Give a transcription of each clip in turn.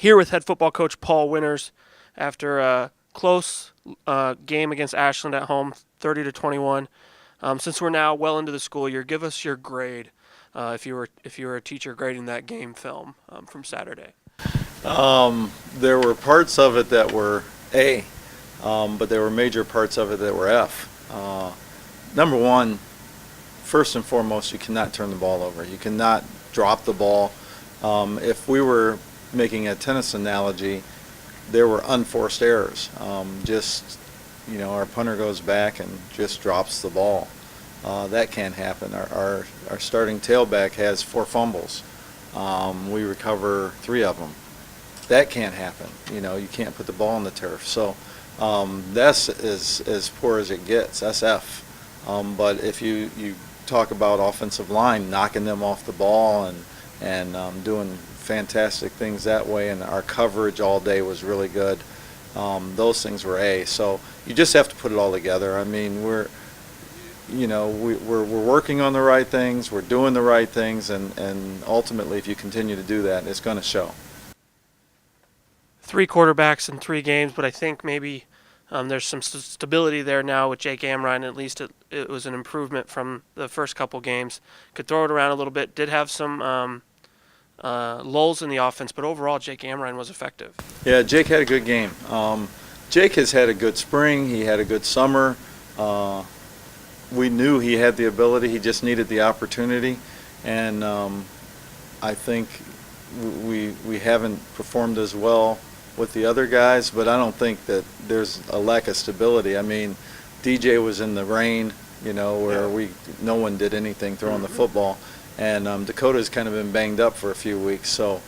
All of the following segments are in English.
Here with head football coach Paul Winters after a close game against Ashland at home, 30-21. Since we're now well into the school year, give us your grade if you were a teacher grading that game film from Saturday. There were parts of it that were A, but there were major parts of it that were F. Number one, first and foremost, you cannot turn the ball over. You cannot drop the ball. If we were making a tennis analogy, there were unforced errors. Our punter goes back and just drops the ball. That can't happen. Our starting tailback has 4 fumbles. We recover 3 of them. That can't happen. You can't put the ball on the turf. So that's as poor as it gets. That's F. But if you talk about offensive line, knocking them off the ball and doing fantastic things that way, and our coverage all day was really good. Those things were A. So you just have to put it all together. I mean, we're working on the right things, we're doing the right things, and ultimately, if you continue to do that, it's going to show. 3 quarterbacks in 3 games, but I think maybe there's some stability there now with Jake Amrine. At least it was an improvement from the first couple games. Could throw it around a little bit. Did have some lulls in the offense, but overall Jake Amrine was effective. Yeah, Jake had a good game. Jake has had a good spring. He had a good summer. We knew he had the ability. He just needed the opportunity, and I think we haven't performed as well with the other guys, but I don't think that there's a lack of stability. I mean, DJ was in the rain, where no one did anything throwing the football, and Dakota's kind of been banged up for a few weeks. So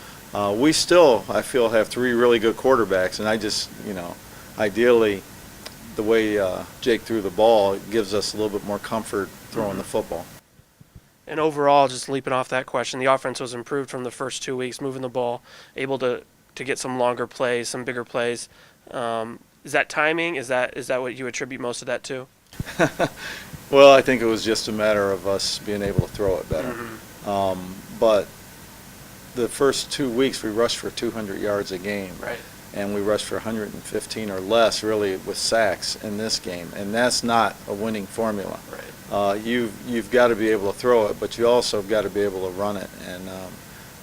we still, I feel, have 3 really good quarterbacks, and I just, ideally, the way Jake threw the ball, it gives us a little bit more comfort throwing the football. And overall, just leaping off that question, the offense was improved from the first 2 weeks, moving the ball, able to get some longer plays, some bigger plays. Is that timing? Is that what you attribute most of that to? Well, I think it was just a matter of us being able to throw it better. But the first 2 weeks, we rushed for 200 yards a game. Right. And we rushed for 115 or less, really, with sacks in this game. And that's not a winning formula. Right. You've got to be able to throw it, but you also got to be able to run it. And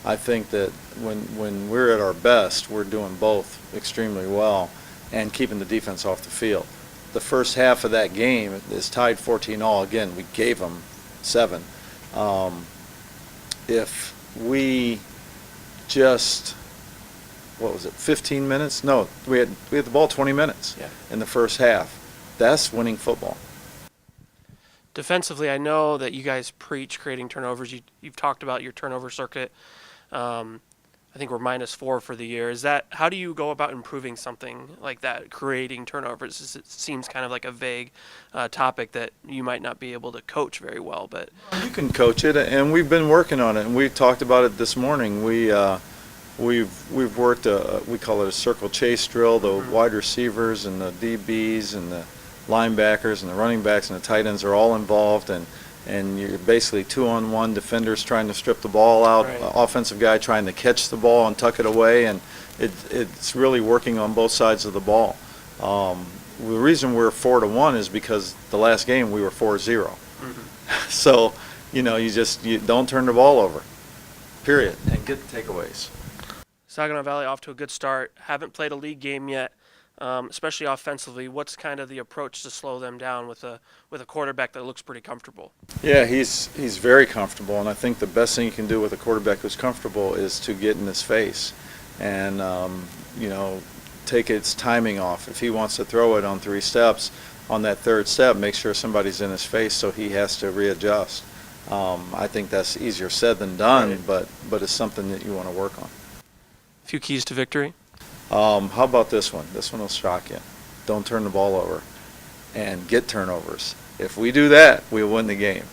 I think that when we're at our best, we're doing both extremely well and keeping the defense off the field. The first half of that game is tied 14-all. Again, we gave them 7. If we just, 15 minutes? No, we had the ball 20 minutes in the first half. That's winning football. Defensively, I know that you guys preach creating turnovers. You've talked about your turnover circuit. I think we're -4 for the year. How do you go about improving something like that, creating turnovers? It seems kind of like a vague topic that you might not be able to coach very well. But you can coach it, and we've been working on it, and we talked about it this morning. We've worked we call it a circle chase drill. The wide receivers and the DBs and the linebackers and the running backs and the tight ends are all involved, and you're basically 2-on-1, defenders trying to strip the ball out, right. Offensive guy trying to catch the ball and tuck it away, and it's really working on both sides of the ball. The reason we're 4-1 is because the last game we were 4-0. So, you don't turn the ball over, period, and get the takeaways. Saginaw Valley off to a good start. Haven't played a league game yet. Especially offensively, what's kind of the approach to slow them down with a quarterback that looks pretty comfortable? Yeah, he's very comfortable, and I think the best thing you can do with a quarterback who's comfortable is to get in his face and take its timing off. If he wants to throw it on 3 steps, on that 3rd step, make sure somebody's in his face so he has to readjust. I think that's easier said than done, right. but it's something that you want to work on. A few keys to victory? How about this one? This one will shock you. Don't turn the ball over and get turnovers. If we do that, we'll win the game.